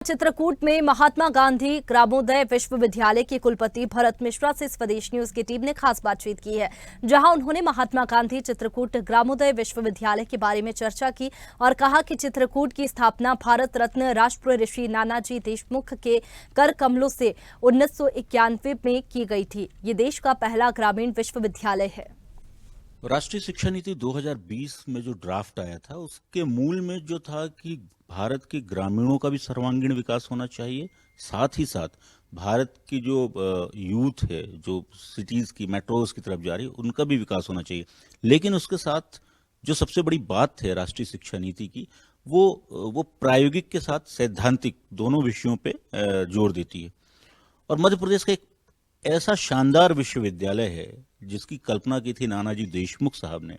चित्रकूट में महात्मा गांधी ग्रामोदय विश्वविद्यालय के कुलपति भरत मिश्रा से स्वदेश न्यूज की टीम ने खास बातचीत की है, जहां उन्होंने महात्मा गांधी चित्रकूट ग्रामोदय विश्वविद्यालय के बारे में चर्चा की और कहा कि चित्रकूट की स्थापना भारत रत्न राष्ट्र ऋषि नानाजी देशमुख के कर कमलों से 1991 में की गई थी। ये देश का पहला ग्रामीण विश्वविद्यालय है। राष्ट्रीय शिक्षा नीति 2020 में जो ड्राफ्ट आया था उसके मूल में जो था कि भारत के ग्रामीणों का भी सर्वांगीण विकास होना चाहिए, साथ ही साथ भारत की जो यूथ है जो सिटीज की मेट्रोज की तरफ जा रही है उनका भी विकास होना चाहिए। लेकिन उसके साथ जो सबसे बड़ी बात है राष्ट्रीय शिक्षा नीति की वो प्रायोगिक के साथ सैद्धांतिक दोनों विषयों पे जोर देती है। और मध्य प्रदेश का एक ऐसा शानदार विश्वविद्यालय है जिसकी कल्पना की थी नानाजी देशमुख साहब ने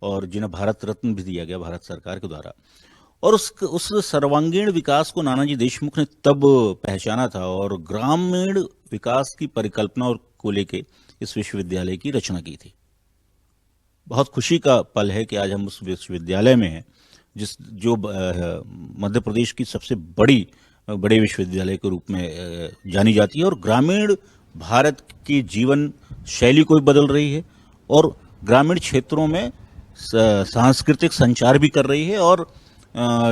और जिन्हें भारत रत्न भी दिया गया भारत सरकार के द्वारा। और उस सर्वांगीण विकास को नानाजी देशमुख ने तब पहचाना था और ग्रामीण विकास की परिकल्पना और को लेके इस विश्वविद्यालय की रचना की थी। बहुत खुशी का पल है कि आज हम उस विश्वविद्यालय में हैं जो मध्य प्रदेश की सबसे बड़े विश्वविद्यालय के रूप में जानी जाती है और ग्रामीण भारत की जीवन शैली को भी बदल रही है और ग्रामीण क्षेत्रों में सांस्कृतिक संचार भी कर रही है और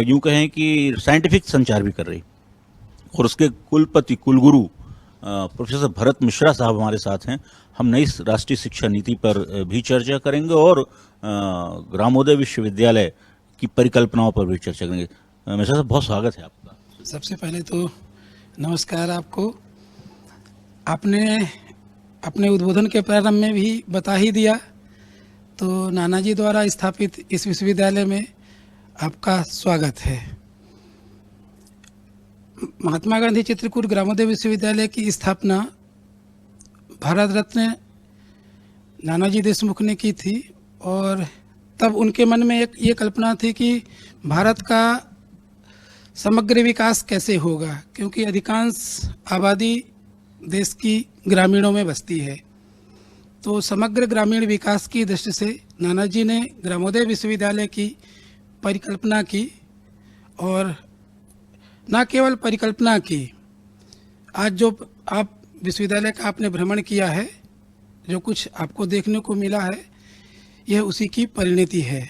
यूं कहें कि साइंटिफिक संचार भी कर रही। और उसके कुलपति कुलगुरु प्रोफेसर भरत मिश्रा साहब हमारे साथ हैं। हम नई राष्ट्रीय शिक्षा नीति पर भी चर्चा करेंगे और ग्रामोदय विश्वविद्यालय की परिकल्पनाओं पर भी चर्चा करेंगे। मिश्रा साहब, बहुत स्वागत है आपका। सबसे पहले तो नमस्कार आपको। आपने अपने उद्बोधन के प्रारंभ में भी बता ही दिया, तो नानाजी द्वारा स्थापित इस विश्वविद्यालय में आपका स्वागत है। महात्मा गांधी चित्रकूट ग्रामोदय विश्वविद्यालय की स्थापना भारत रत्न नानाजी देशमुख ने की थी और तब उनके मन में ये कल्पना थी कि भारत का समग्र विकास कैसे होगा, क्योंकि अधिकांश आबादी देश की ग्रामीणों में बसती है। तो समग्र ग्रामीण विकास की दृष्टि से नानाजी ने ग्रामोदय विश्वविद्यालय की परिकल्पना की और न केवल परिकल्पना की, आज जो आप विश्वविद्यालय का आपने भ्रमण किया है, जो कुछ आपको देखने को मिला है, यह उसी की परिणति है।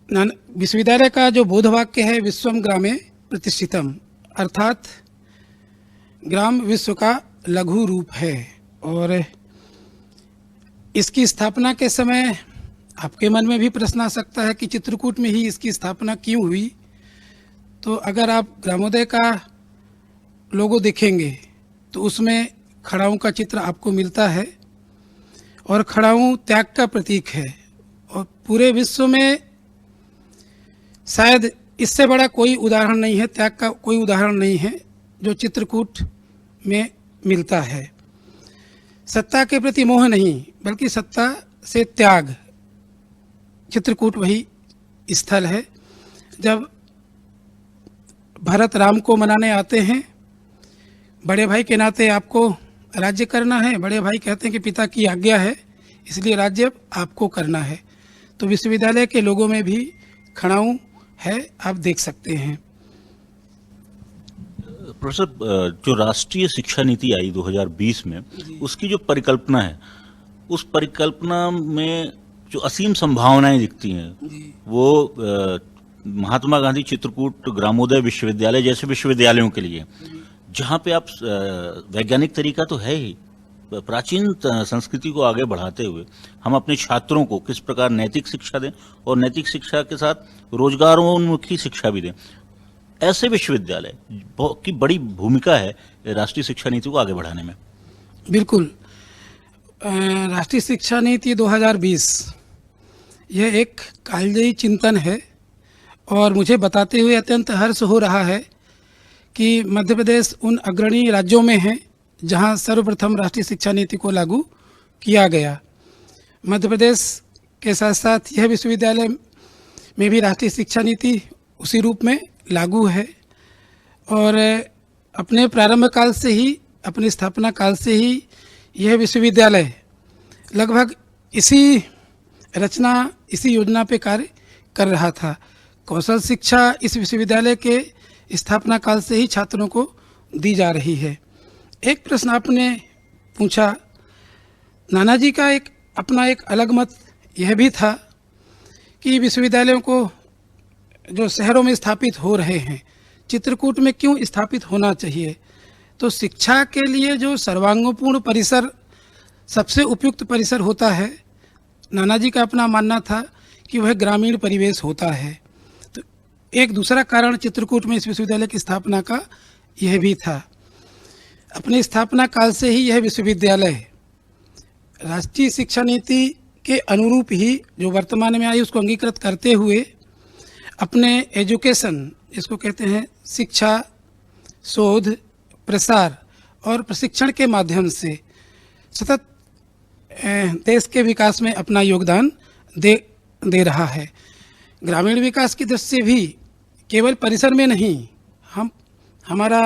विश्वविद्यालय का जो बोध वाक्य है विश्वम ग्रामे प्रतिष्ठितम, अर्थात ग्राम विश्व का लघु रूप है। और इसकी स्थापना के समय आपके मन में भी प्रश्न आ सकता है कि चित्रकूट में ही इसकी स्थापना क्यों हुई। तो अगर आप ग्रामोदय का लोगो देखेंगे तो उसमें खड़ाऊं का चित्र आपको मिलता है और खड़ाऊं त्याग का प्रतीक है और पूरे विश्व में शायद इससे बड़ा कोई उदाहरण नहीं है, त्याग का कोई उदाहरण नहीं है जो चित्रकूट में मिलता है। सत्ता के प्रति मोह नहीं बल्कि सत्ता से त्याग, चित्रकूट वही स्थल है। जब भरत राम को मनाने आते हैं, बड़े भाई के नाते आपको राज्य करना है, बड़े भाई कहते हैं कि पिता की आज्ञा है इसलिए राज्य आपको करना है। तो विश्वविद्यालय के लोगों में भी खड़ाऊं है, आप देख सकते हैं। प्रोफेसर, जो राष्ट्रीय शिक्षा नीति आई 2020 में, उसकी जो परिकल्पना है, उस परिकल्पना में जो असीम संभावनाएं दिखती हैं वो महात्मा गांधी चित्रकूट ग्रामोदय विश्वविद्यालय जैसे विश्वविद्यालयों के लिए, जहां पे आप वैज्ञानिक तरीका तो है ही, प्राचीन संस्कृति को आगे बढ़ाते हुए हम अपने छात्रों को किस प्रकार नैतिक शिक्षा दें और नैतिक शिक्षा के साथ रोजगारोन्मुखी शिक्षा भी दें, ऐसे विश्वविद्यालय की बड़ी भूमिका है राष्ट्रीय शिक्षा नीति को आगे बढ़ाने में। बिल्कुल, राष्ट्रीय शिक्षा नीति 2020 यह एक कालजयी चिंतन है और मुझे बताते हुए अत्यंत हर्ष हो रहा है कि मध्य प्रदेश उन अग्रणी राज्यों में है जहां सर्वप्रथम राष्ट्रीय शिक्षा नीति को लागू किया गया। मध्य प्रदेश के साथ साथ यह विश्वविद्यालय में भी राष्ट्रीय शिक्षा नीति उसी रूप में लागू है और अपने प्रारंभ काल से ही, अपनी स्थापना काल से ही यह विश्वविद्यालय लगभग इसी योजना पे कार्य कर रहा था। कौशल शिक्षा इस विश्वविद्यालय के स्थापना काल से ही छात्रों को दी जा रही है। एक प्रश्न आपने पूछा, नानाजी का अपना एक अलग मत यह भी था कि विश्वविद्यालयों को जो शहरों में स्थापित हो रहे हैं, चित्रकूट में क्यों स्थापित होना चाहिए। तो शिक्षा के लिए जो सर्वांगीण परिसर सबसे उपयुक्त परिसर होता है, नानाजी का अपना मानना था कि वह ग्रामीण परिवेश होता है। तो एक दूसरा कारण चित्रकूट में इस विश्वविद्यालय की स्थापना का यह भी था। अपनी स्थापना काल से ही यह विश्वविद्यालय राष्ट्रीय शिक्षा नीति के अनुरूप ही जो वर्तमान में आई उसको अंगीकृत करते हुए अपने एजुकेशन, इसको कहते हैं शिक्षा, शोध, प्रसार और प्रशिक्षण के माध्यम से सतत देश के विकास में अपना योगदान दे रहा है। ग्रामीण विकास की दृष्टि से भी केवल परिसर में नहीं, हमारा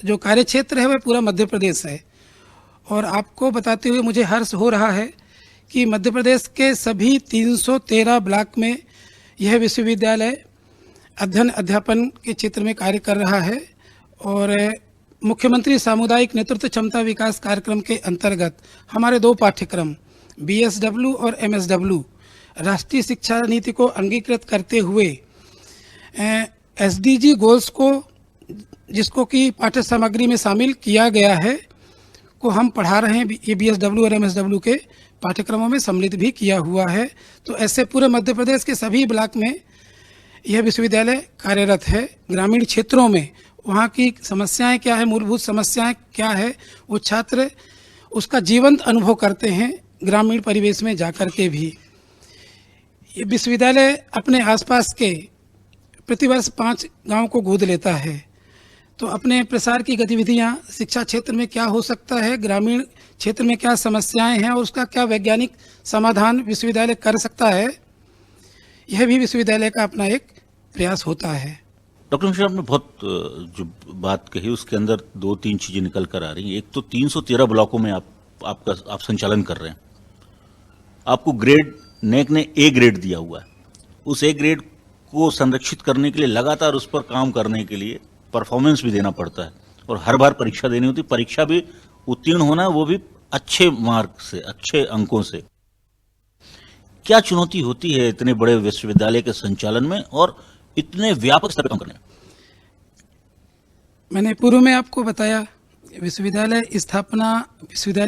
जो कार्य क्षेत्र है वह पूरा मध्य प्रदेश है। और आपको बताते हुए मुझे हर्ष हो रहा है कि मध्य प्रदेश के सभी 313 ब्लॉक में यह विश्वविद्यालय अध्ययन अध्यापन के क्षेत्र में कार्य कर रहा है। और मुख्यमंत्री सामुदायिक नेतृत्व क्षमता विकास कार्यक्रम के अंतर्गत हमारे 2 पाठ्यक्रम BSW और MSW राष्ट्रीय शिक्षा नीति को अंगीकृत करते हुए SDG गोल्स को, जिसको कि पाठ्य सामग्री में शामिल किया गया है, को हम पढ़ा रहे हैं। ये BSW और MSW के पाठ्यक्रमों में सम्मिलित भी किया हुआ है। तो ऐसे पूरे मध्य प्रदेश के सभी ब्लॉक में यह विश्वविद्यालय कार्यरत है। ग्रामीण क्षेत्रों में वहाँ की समस्याएं क्या है, मूलभूत समस्याएं क्या है, वो छात्र उसका जीवंत अनुभव करते हैं ग्रामीण परिवेश में जाकर के भी। ये विश्वविद्यालय अपने आसपास के प्रतिवर्ष 5 गांव को गोद लेता है। तो अपने प्रसार की गतिविधियां शिक्षा क्षेत्र में क्या हो सकता है, ग्रामीण क्षेत्र में क्या समस्याएं हैं और उसका क्या वैज्ञानिक समाधान विश्वविद्यालय कर सकता है, यह भी विश्वविद्यालय का अपना एक प्रयास होता है। डॉक्टर मिश्रा, आपने बहुत जो बात कही उसके अंदर 2-3 चीजें निकल कर आ रही हैं। एक तो 313 ब्लॉकों में आप संचालन कर रहे हैं। आपको ग्रेड नेक ने A ग्रेड दिया हुआ है। उस A ग्रेड को संरक्षित करने के लिए लगातार उस पर काम करने के लिए परफॉर्मेंस भी देना पड़ता है और हर बार परीक्षा देनी होती। परीक्षा भी उत्तीर्ण होना, वो भी अच्छे मार्क से, अच्छे अंकों से। क्या चुनौती होती है इतने बड़े विश्वविद्यालय के संचालन में और इतने व्यापक स्तर पर काम करने में? मैंने पूर्व में आपको बताया, विश्वविद्यालय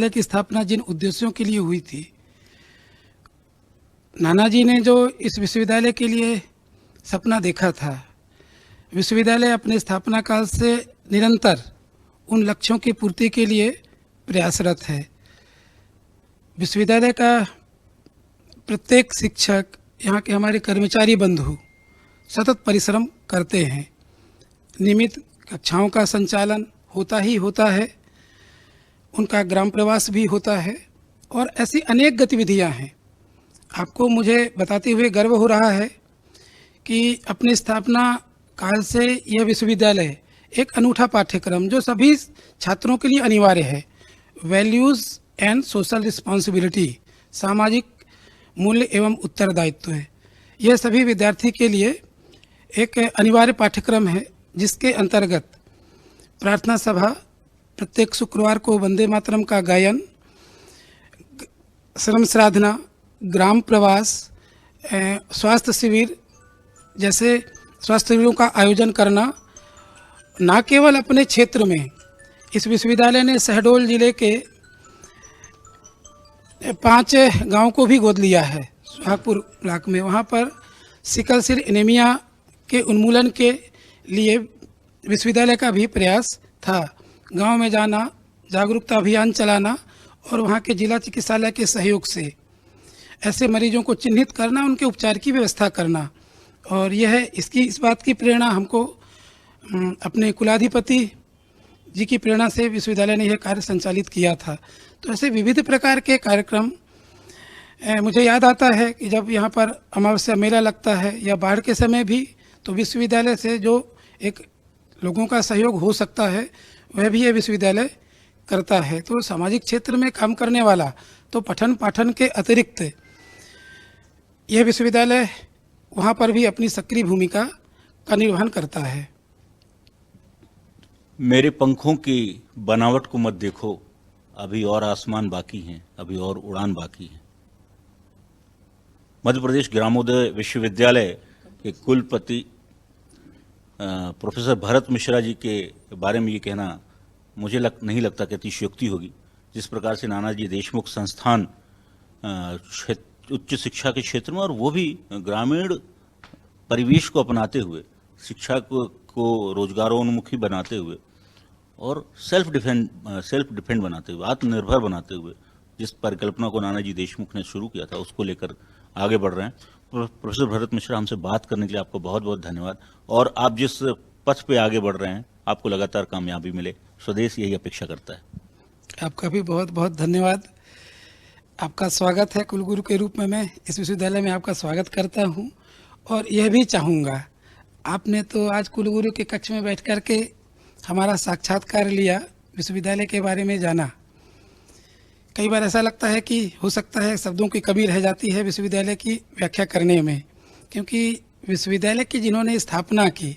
की स्थापना जिन उद्देश्यों के लिए हुई थी, नानाजी ने जो इस विश्वविद्यालय के लिए सपना देखा था, विश्वविद्यालय अपने स्थापना काल से निरंतर उन लक्ष्यों की पूर्ति के लिए प्रयासरत है। विश्वविद्यालय का प्रत्येक शिक्षक, यहाँ के हमारे कर्मचारी बंधु सतत परिश्रम करते हैं। नियमित कक्षाओं का संचालन होता ही होता है, उनका ग्राम प्रवास भी होता है और ऐसी अनेक गतिविधियां हैं। आपको मुझे बताते हुए गर्व हो रहा है कि अपनी स्थापना काल से यह विश्वविद्यालय एक अनूठा पाठ्यक्रम जो सभी छात्रों के लिए अनिवार्य है, वैल्यूज़ एंड सोशल रिस्पॉन्सिबिलिटी, सामाजिक मूल्य एवं उत्तरदायित्व है। यह सभी विद्यार्थी के लिए एक अनिवार्य पाठ्यक्रम है, जिसके अंतर्गत प्रार्थना सभा, प्रत्येक शुक्रवार को वंदे मातरम का गायन, श्रम साधना, ग्राम प्रवास, स्वास्थ्य शिविर जैसे स्वास्थ्य शिविरों का आयोजन करना, न केवल अपने क्षेत्र में, इस विश्वविद्यालय ने शहडोल जिले के 5 गांव को भी गोद लिया है। सुहागपुर ब्लॉक में, वहाँ पर सिकल सेल एनीमिया के उन्मूलन के लिए विश्वविद्यालय का भी प्रयास था। गांव में जाना, जागरूकता अभियान चलाना और वहाँ के जिला चिकित्सालय के सहयोग से ऐसे मरीजों को चिन्हित करना, उनके उपचार की व्यवस्था करना। और यह इस बात की प्रेरणा हमको अपने कुलाधिपति जी की प्रेरणा से विश्वविद्यालय ने यह कार्य संचालित किया था। तो ऐसे विविध प्रकार के कार्यक्रम, मुझे याद आता है कि जब यहाँ पर अमावस्या मेला लगता है या बाढ़ के समय भी, तो विश्वविद्यालय से जो एक लोगों का सहयोग हो सकता है वह भी यह विश्वविद्यालय करता है। तो सामाजिक क्षेत्र में काम करने वाला, तो पठन पाठन के अतिरिक्त यह विश्वविद्यालय वहाँ पर भी अपनी सक्रिय भूमिका का निर्वहन करता है। मेरे पंखों की बनावट को मत देखो, अभी और आसमान बाकी हैं, अभी और उड़ान बाकी है। मध्य प्रदेश ग्रामोदय विश्वविद्यालय के कुलपति प्रोफेसर भरत मिश्रा जी के बारे में ये कहना मुझे नहीं लगता कि अतिशयोक्ति होगी। जिस प्रकार से नानाजी देशमुख संस्थान उच्च शिक्षा के क्षेत्र में, और वो भी ग्रामीण परिवेश को अपनाते हुए, शिक्षा को रोजगारोन्मुखी बनाते हुए और सेल्फ डिपेंड बनाते हुए, आत्मनिर्भर बनाते हुए, जिस परिकल्पना को नानाजी देशमुख ने शुरू किया था उसको लेकर आगे बढ़ रहे हैं। प्रोफेसर भरत मिश्रा, हमसे बात करने के लिए आपको बहुत बहुत धन्यवाद। और आप जिस पथ पे आगे बढ़ रहे हैं, आपको लगातार कामयाबी मिले, स्वदेश यही अपेक्षा करता है। आपका भी बहुत बहुत धन्यवाद। आपका स्वागत है कुलगुरु के रूप में। मैं इस विश्वविद्यालय में आपका स्वागत करता हूं और यह भी चाहूँगा, आपने तो आज कुलगुरु के कक्ष में बैठ कर के हमारा साक्षात्कार लिया, विश्वविद्यालय के बारे में जाना। कई बार ऐसा लगता है कि हो सकता है शब्दों की कमी रह जाती है विश्वविद्यालय की व्याख्या करने में, क्योंकि विश्वविद्यालय की जिन्होंने स्थापना की,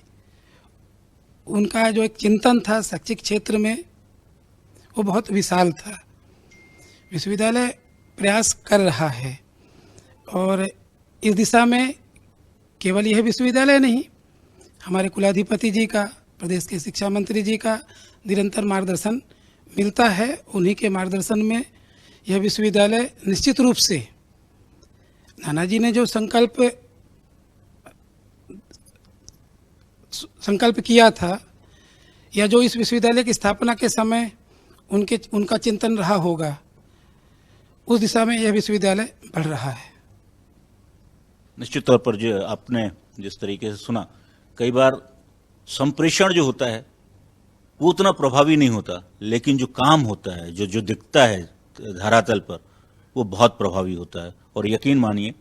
उनका जो एक चिंतन था शैक्षिक क्षेत्र में, वो बहुत विशाल था। विश्वविद्यालय प्रयास कर रहा है और इस दिशा में केवल यह विश्वविद्यालय नहीं, हमारे कुलाधिपति जी का, प्रदेश के शिक्षा मंत्री जी का निरंतर मार्गदर्शन मिलता है। उन्हीं के मार्गदर्शन में यह विश्वविद्यालय निश्चित रूप से, नानाजी ने जो संकल्प किया था, या जो इस विश्वविद्यालय की स्थापना के समय उनका चिंतन रहा होगा, उस दिशा में यह विश्वविद्यालय बढ़ रहा है। निश्चित तौर पर जो आपने जिस तरीके से सुना, कई बार संप्रेषण जो होता है वो उतना प्रभावी नहीं होता, लेकिन जो काम होता है, जो दिखता है धरातल पर, वो बहुत प्रभावी होता है। और यकीन मानिए,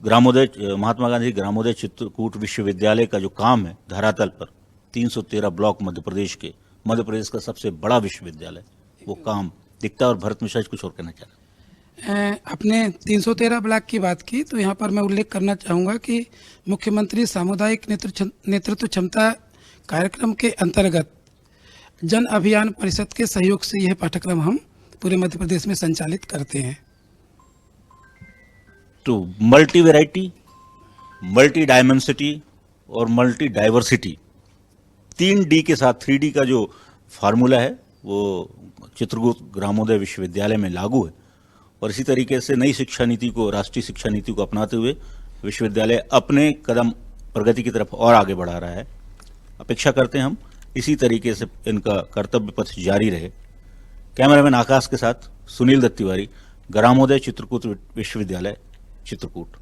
महात्मा गांधी ग्रामोदय चित्रकूट विश्वविद्यालय का जो काम है धरातल पर, 313 ब्लॉक मध्य प्रदेश का सबसे बड़ा विश्वविद्यालय, वो काम दिखता है। और भरत मिश्रा जी कुछ और कहना चाह रहे हैं। आपने 313 ब्लॉक की बात की, तो यहाँ पर मैं उल्लेख करना चाहूँगा कि मुख्यमंत्री सामुदायिक नेतृत्व क्षमता कार्यक्रम के अंतर्गत जन अभियान परिषद के सहयोग से यह पाठ्यक्रम हम पूरे मध्य प्रदेश में संचालित करते हैं। तो मल्टी वेराइटी, मल्टी डायमेंसिटी और मल्टी डाइवर्सिटी, 3D के साथ 3D का जो फार्मूला है वो चित्रकूट ग्रामोदय विश्वविद्यालय में लागू है। और इसी तरीके से नई शिक्षा नीति को, राष्ट्रीय शिक्षा नीति को अपनाते हुए विश्वविद्यालय अपने कदम प्रगति की तरफ और आगे बढ़ा रहा है। अपेक्षा करते हैं हम इसी तरीके से इनका कर्तव्य पथ जारी रहे। कैमरामैन आकाश के साथ सुनील दत्त तिवारी, ग्रामोदय चित्रकूट विश्वविद्यालय, चित्रकूट।